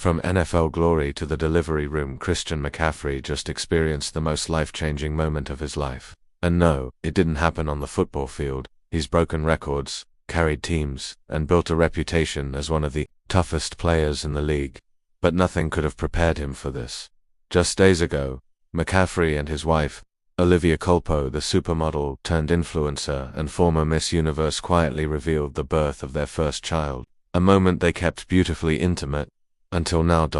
From NFL glory to the delivery room, Christian McCaffrey just experienced the most life-changing moment of his life. And no, it didn't happen on the football field. He's broken records, carried teams, and built a reputation as one of the toughest players in the league. But nothing could have prepared him for this. Just days ago, McCaffrey and his wife, Olivia Culpo, the supermodel turned influencer and former Miss Universe, quietly revealed the birth of their first child. A moment they kept beautifully intimate, until now.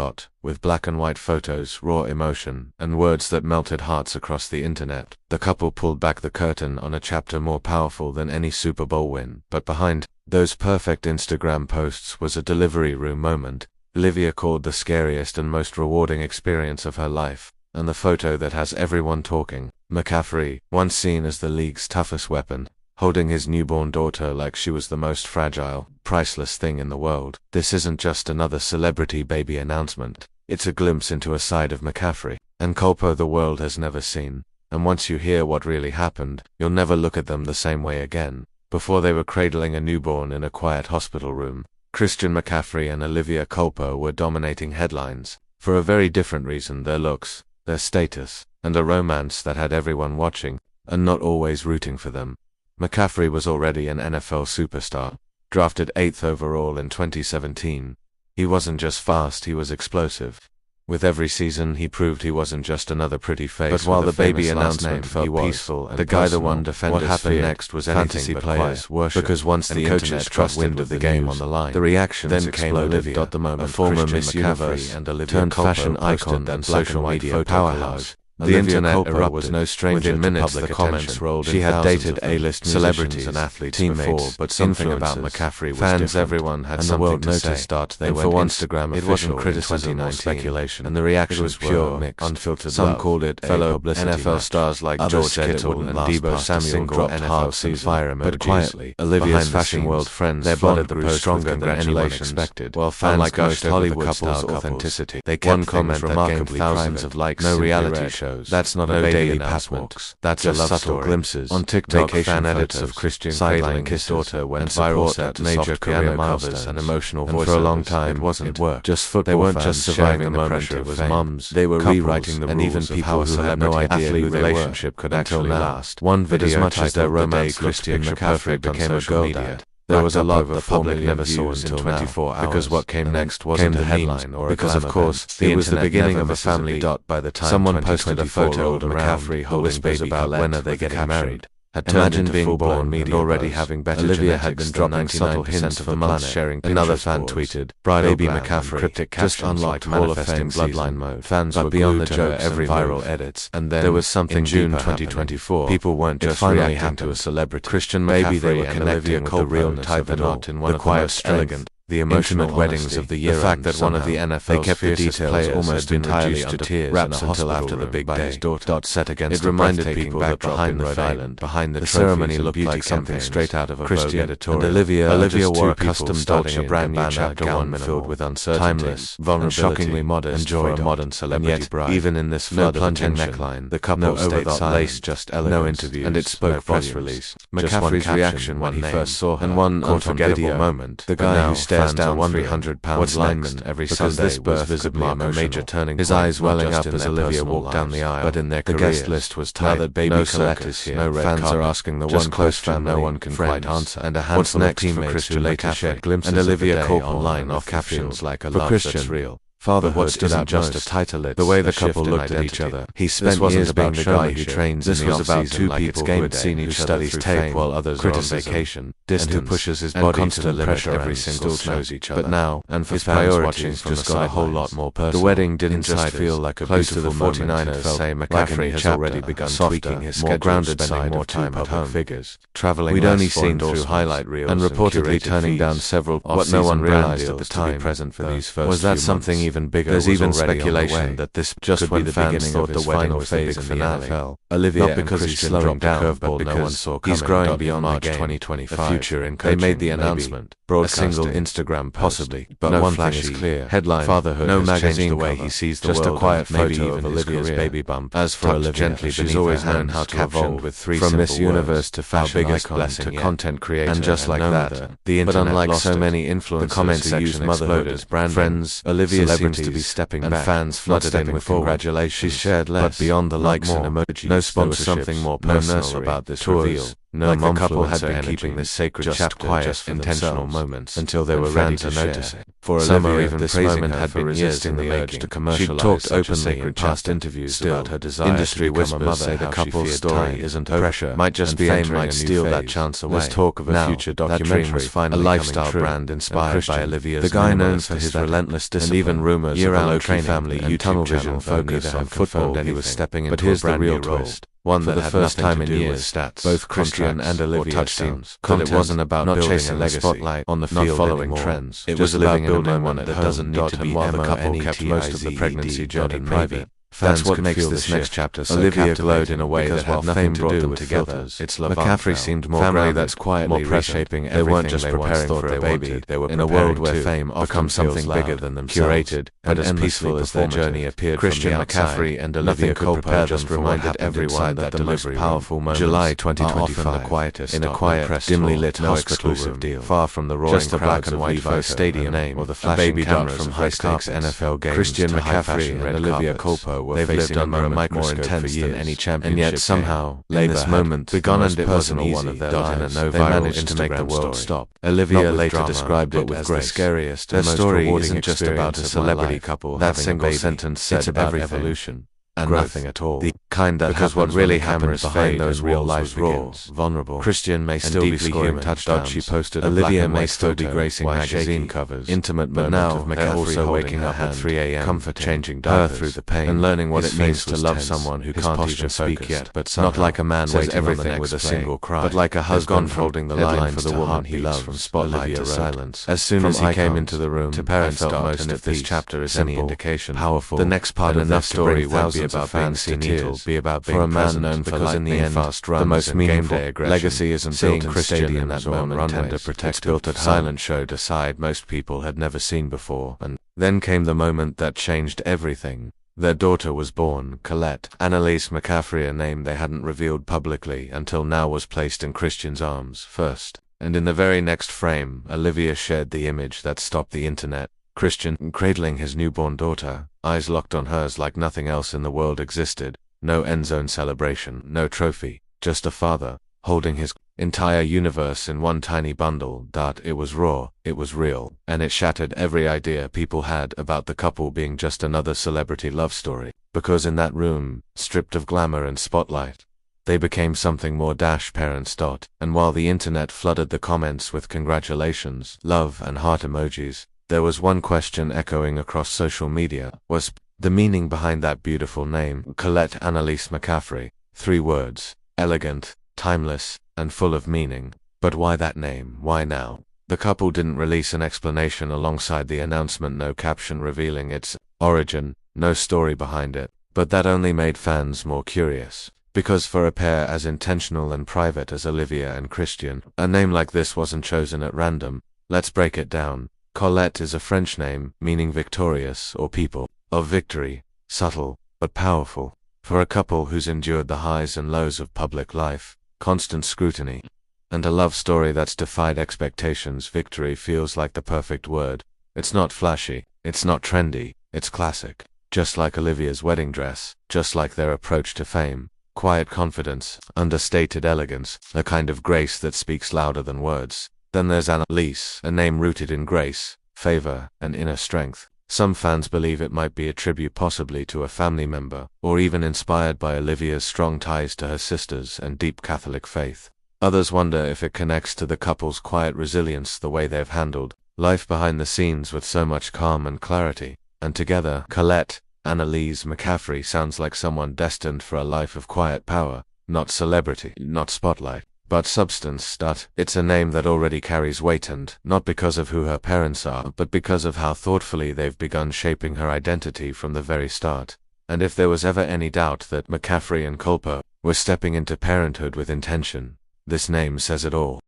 With black and white photos, raw emotion, and words that melted hearts across the internet, the couple pulled back the curtain on a chapter more powerful than any Super Bowl win. But behind those perfect Instagram posts was a delivery room moment Olivia called the scariest and most rewarding experience of her life, and the photo that has everyone talking. McCaffrey, once seen as the league's toughest weapon, holding his newborn daughter like she was the most fragile, priceless thing in the world. This isn't just another celebrity baby announcement. It's a glimpse into a side of McCaffrey and Culpo the world has never seen. And once you hear what really happened, you'll never look at them the same way again. Before they were cradling a newborn in a quiet hospital room, Christian McCaffrey and Olivia Culpo were dominating headlines, for a very different reason: their looks, their status, and a romance that had everyone watching, and not always rooting for them. McCaffrey was already an NFL superstar, drafted 8th overall in 2017. He wasn't just fast, he was explosive. With every season he proved he wasn't just another pretty face. But while the baby announcement felt peaceful and the guy the one defenders what happened next was fantasy players worship, because once the coaches got wind of the game on the line, the reactions then came. Olivia, the moment, a former Miss Universe and Olivia turned fashion icon and social media powerhouse. The internet was no stranger to minutes public comments rolled in. She had dated A-list celebrities and athletes before, but something about McCaffrey was different. Everyone had and the world noticed that they went Instagram. It wasn't criticism or speculation, and the reaction was pure, mixed, unfiltered. Some called it fellow NFL stars like George Kittle and Deebo Samuel dropped hearts and fire emojis. But quietly, Olivia's fashion world friends flooded the post stronger than anyone expected. While fans gushed over the couple's authenticity, they kept things remarkably private. No reality show. That's not a daily passwalks. That's just subtle glimpses. On TikTok, fan edits of Christian cradling his daughter went viral at major career covers and emotional voices. For a long time, it worked. Just football. They weren't just surviving the pressure of fame. Mums, they were rewriting the rules, and even people who had no idea who their relationship could actually last. One video, as much as their romance, Christian McCaffrey became a girl dad. There was a lot the public never saw until 24 hours, because what came next wasn't a headline or a because of course it was the beginning of a family. By the time someone posted a photo of McCaffrey holding baby about when are they getting married, had turned into being born and already having better Olivia had been dropping subtle hints of the month, sharing. Another fan tweeted, "Baby McCaffrey, cryptic just unlocked Hall of Fame bloodline mode." Fans were beyond the jokes every viral edits. And then there was something in June 2024. People weren't just reacting to a celebrity. Christian McCaffrey and Olivia Culpo, the real type of not in one of the most elegant, the emotional weddings of the year. The fact that one of the NFL's fiercest players almost entirely to tears wraps until after the big day. Set against it reminded people that behind the veil, behind the ceremony looked like something straight out of a Christian editorial. And Olivia wore a custom starting a brand new chapter gown filled with uncertainty, timeless, vulnerability, shockingly modest for a modern celebrity. And yet, bride, even in this flood of neckline, the couple stayed silent, lace just elegance, no interviews, and it spoke press release. McCaffrey's reaction when he first saw her, and one unforgettable moment, the guy who stared down 300-pound lineman every Sunday this birth was visibly a major turning point. His eyes welling up as Olivia walked down the aisle. But in their guest list was tight. Now that baby Colette is here, no fans are asking the one question no one can quite answer. And a handful of teammates who later shared glimpses and Olivia Culpo online off captions like a love that's real. Fatherhood isn't just a title, it's the way the couple looked at each other. He spent years being the guy who trains in the off-season like it's game day, who studies tape while others are on vacation, and who pushes his body to the limit every single knows each other. But now, and for fans watching just got a whole lot more personal. The wedding didn't just feel like a beautiful the 49ers say McCaffrey has already begun tweaking his more grounded side more time at home. Figures, traveling. We'd only seen through highlight reels and reportedly turning down several what no one realized at the time present for these first. Was that something even bigger? There's even speculation that this just when the fans thought the final phase in the NFL. Olivia, not because he's slowing down, but because no one saw coming. He's growing beyond March 2025. A future in coaching. They made the announcement. A single Instagram possibly, but no one thing is clear. Headline: Fatherhood. No magazine the way he sees the world. Just a quiet photo of Olivia's baby bump. As for Olivia, gently she's always known how to evolve with three simple words. From Miss Universe to fashion icon to content creator, and just like that, the internet. But unlike so many influencers, the comments section use motherhood as brand friends, Olivia's seems to be stepping back, and fans flooded in with congratulations. She shared less, but beyond the likes and emojis, no sponsorships, something more personal about this reveal. No, like the couple had been keeping this sacred chapter quiet, intentional moments until they were ready to notice it. For Olivia, even this moment had been years in the urge to commercialize. She talked openly in past interviews about her desire. Industry whispers say the couple's story isn't pressure, might just be fame might steal that chance away. There's talk of a future documentary, a lifestyle brand inspired by Olivia's. The guy known for his relentless discipline, and even rumors of a low-key family YouTube channel focused on football. He was stepping into a brand new twist. One that had nothing to do with stats, both Christian and Olivia touchdowns. It wasn't about not chasing a spotlight on the field, not following trends. It was about building one that doesn't need to be. While the couple kept most of the pregnancy journey private, that's what makes this next chapter so Olivia glowed in a way that had nothing to do with filters. It's McCaffrey seemed more family that's quietly reshaping everything. They weren't just preparing for a baby. They were in a world where fame often something bigger than themselves, curated, but as peaceful as their journey appeared. Christian McCaffrey and Olivia Culpo just reminded everyone that the most powerful moments July 2025 the quietest, in a quiet, dimly lit hospital room, far from the roaring just a black and white photo stadium name or the flashing cameras from high-stakes NFL games. Christian McCaffrey and Olivia Culpo they've lived under a microscope for years, than any championship, and yet somehow, in this moment, begun and it wasn't easy. One of their lives, they managed to make the world stop. Olivia later described it as the scariest and most rewarding isn't just about a celebrity couple. That single sentence said about evolution and nothing at all. The kind that because what really happens behind those real lives raw, vulnerable. Christian may still be scoring touchdowns. She posted Olivia may still be gracing magazine covers. Intimate moment of McCaffrey also waking up at 3 a.m. comfort changing her through the pain and learning what it means to love someone who can't even speak yet. But not like a man says everything with a single cry, but like a husband holding the line for the woman he loves. From spotlight to silence. As soon as he came into the room, to parents felt most of this chapter is any indication. Powerful. The next part of the story won't be about fans to tears, be about being for a man known for lightning fast runs, the most meaningful legacy isn't built in Christian in that moment tender protective, built at silent showed a side most people had never seen before, and then came the moment that changed everything. Their daughter was born. Colette Annalise McCaffrey, a name they hadn't revealed publicly until now, was placed in Christian's arms first, and in the very next frame, Olivia shared the image that stopped the internet. Christian cradling his newborn daughter, eyes locked on hers like nothing else in the world existed. No end-zone celebration, no trophy, just a father, holding his entire universe in one tiny bundle. It was raw, it was real, and it shattered every idea people had about the couple being just another celebrity love story. Because in that room, stripped of glamour and spotlight, they became something more. Parents. And while the internet flooded the comments with congratulations, love, and heart emojis, there was one question echoing across social media. Was the meaning behind that beautiful name? Colette Annalise McCaffrey. 3 words. Elegant, timeless, and full of meaning. But why that name? Why now? The couple didn't release an explanation alongside the announcement, no caption revealing its origin, no story behind it. But that only made fans more curious. Because for a pair as intentional and private as Olivia and Christian, a name like this wasn't chosen at random. Let's break it down. Colette is a French name, meaning victorious or people of victory, subtle, but powerful. For a couple who's endured the highs and lows of public life, constant scrutiny, and a love story that's defied expectations, victory feels like the perfect word. It's not flashy, it's not trendy, it's classic. Just like Olivia's wedding dress, just like their approach to fame. Quiet confidence, understated elegance, a kind of grace that speaks louder than words. Then there's Annalise, a name rooted in grace, favor, and inner strength. Some fans believe it might be a tribute possibly to a family member, or even inspired by Olivia's strong ties to her sisters and deep Catholic faith. Others wonder if it connects to the couple's quiet resilience, the way they've handled life behind the scenes with so much calm and clarity. And together, Colette Annalise McCaffrey sounds like someone destined for a life of quiet power, not celebrity, not spotlight, but substance. It's a name that already carries weight, and not because of who her parents are, but because of how thoughtfully they've begun shaping her identity from the very start. And if there was ever any doubt that McCaffrey and Culpo were stepping into parenthood with intention, this name says it all.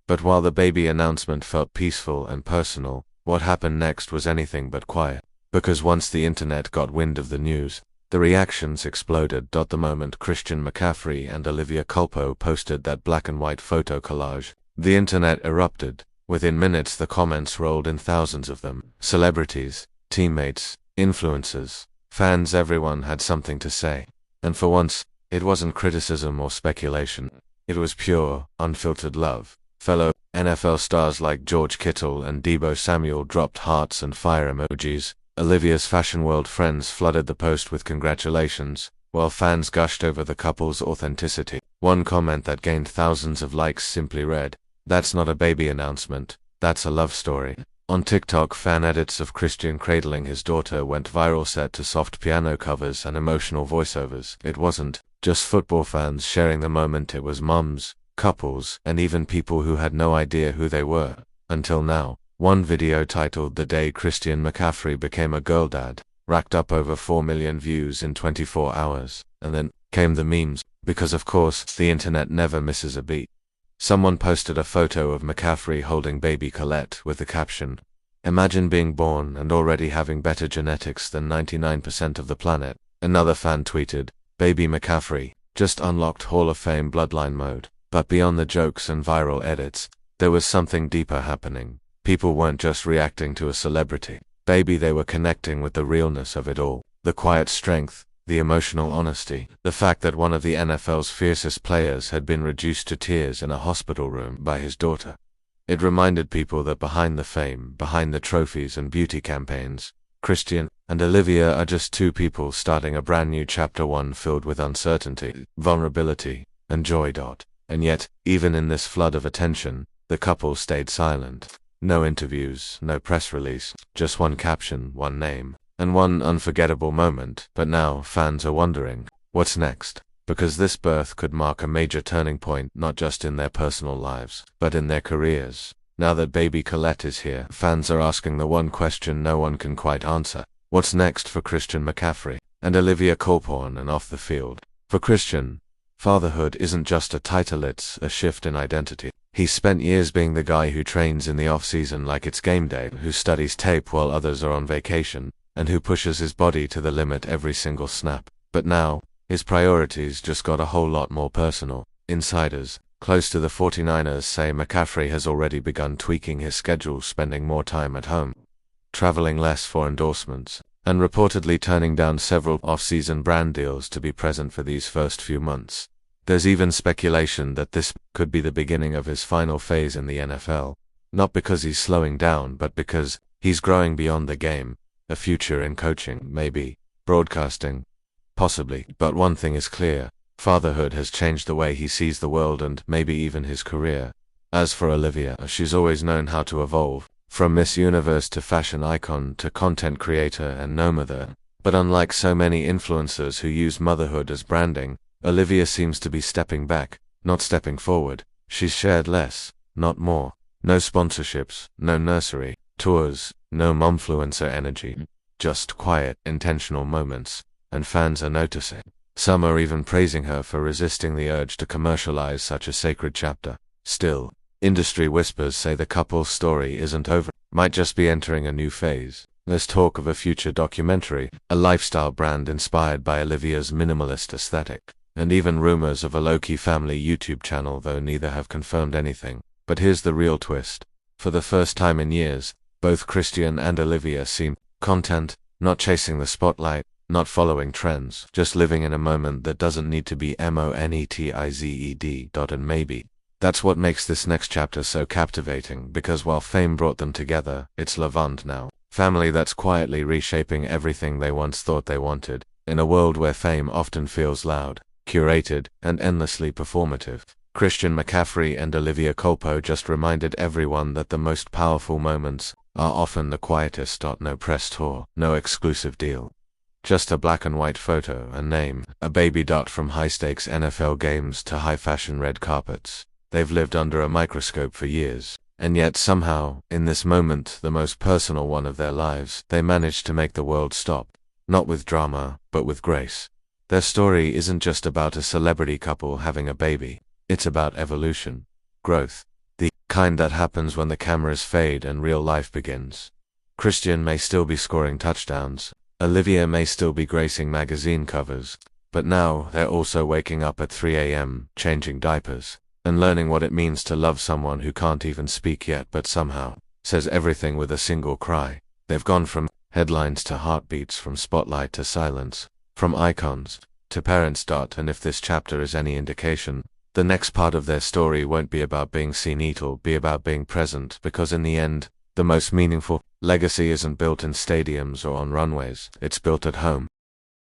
But while the baby announcement felt peaceful and personal, what happened next was anything but quiet. Because once the internet got wind of the news, the reactions exploded. The moment Christian McCaffrey and Olivia Culpo posted that black and white photo collage, the internet erupted. Within minutes the comments rolled in, thousands of them. Celebrities, teammates, influencers, fans, everyone had something to say. And for once, it wasn't criticism or speculation. It was pure, unfiltered love. Fellow NFL stars like George Kittle and Deebo Samuel dropped hearts and fire emojis. Olivia's fashion world friends flooded the post with congratulations, while fans gushed over the couple's authenticity. One comment that gained thousands of likes simply read, "That's not a baby announcement, that's a love story." On TikTok, fan edits of Christian cradling his daughter went viral, set to soft piano covers and emotional voiceovers. It wasn't just football fans sharing the moment, it was mums, couples, and even people who had no idea who they were. Until now. One video titled "The Day Christian McCaffrey Became a Girl Dad" racked up over 4 million views in 24 hours. And then came the memes, because of course, the internet never misses a beat. Someone posted a photo of McCaffrey holding baby Colette with the caption, "Imagine being born and already having better genetics than 99% of the planet." Another fan tweeted, "Baby McCaffrey just unlocked Hall of Fame bloodline mode." But beyond the jokes and viral edits, there was something deeper happening. People weren't just reacting to a celebrity. Baby, they were connecting with the realness of it all. The quiet strength, the emotional honesty, the fact that one of the NFL's fiercest players had been reduced to tears in a hospital room by his daughter. It reminded people that behind the fame, behind the trophies and beauty campaigns, Christian and Olivia are just two people starting a brand new chapter, one filled with uncertainty, vulnerability, and joy. And yet, even in this flood of attention, the couple stayed silent. No interviews, no press release, just one caption, one name, and one unforgettable moment. But now fans are wondering, what's next? Because this birth could mark a major turning point, not just in their personal lives, but in their careers. Now that baby Colette is here, fans are asking the one question no one can quite answer. What's next for Christian McCaffrey and Olivia Culpo on and off the field? For Christian, fatherhood isn't just a title, it's a shift in identity. He's spent years being the guy who trains in the off-season like it's game day, who studies tape while others are on vacation, and who pushes his body to the limit every single snap. But now, his priorities just got a whole lot more personal. Insiders close to the 49ers say McCaffrey has already begun tweaking his schedule, spending more time at home, traveling less for endorsements, and reportedly turning down several off-season brand deals to be present for these first few months. There's even speculation that this could be the beginning of his final phase in the NFL. Not because he's slowing down, but because he's growing beyond the game. A future in coaching, maybe. Broadcasting. Possibly. But one thing is clear. Fatherhood has changed the way he sees the world and maybe even his career. As for Olivia, she's always known how to evolve. From Miss Universe to fashion icon to content creator and no mother. But unlike so many influencers who use motherhood as branding, Olivia seems to be stepping back, not stepping forward. She's shared less, not more. No sponsorships, no nursery, tours, no momfluencer energy. Just quiet, intentional moments. And fans are noticing. Some are even praising her for resisting the urge to commercialize such a sacred chapter. Still, industry whispers say the couple's story isn't over, might just be entering a new phase. There's talk of a future documentary, a lifestyle brand inspired by Olivia's minimalist aesthetic. And even rumors of a low-key family YouTube channel, though neither have confirmed anything. But here's the real twist. For the first time in years, both Christian and Olivia seem content, not chasing the spotlight, not following trends, just living in a moment that doesn't need to be monetized. And maybe that's what makes this next chapter so captivating, because while fame brought them together, it's Lavande now. Family that's quietly reshaping everything they once thought they wanted, in a world where fame often feels loud, curated, and endlessly performative. Christian McCaffrey and Olivia Culpo just reminded everyone that the most powerful moments are often the quietest. No press tour, no exclusive deal. Just a black and white photo, a name, a baby. From high-stakes NFL games to high-fashion red carpets, they've lived under a microscope for years. And yet somehow, in this moment, the most personal one of their lives, they managed to make the world stop. Not with drama, but with grace. Their story isn't just about a celebrity couple having a baby. It's about evolution, growth, the kind that happens when the cameras fade and real life begins. Christian may still be scoring touchdowns, Olivia may still be gracing magazine covers, but now they're also waking up at 3 a.m., changing diapers, and learning what it means to love someone who can't even speak yet but somehow says everything with a single cry. They've gone from headlines to heartbeats, from spotlight to silence, from icons to parents. And if this chapter is any indication, the next part of their story won't be about being seen, it'll be about being present, because in the end, the most meaningful legacy isn't built in stadiums or on runways, it's built at home.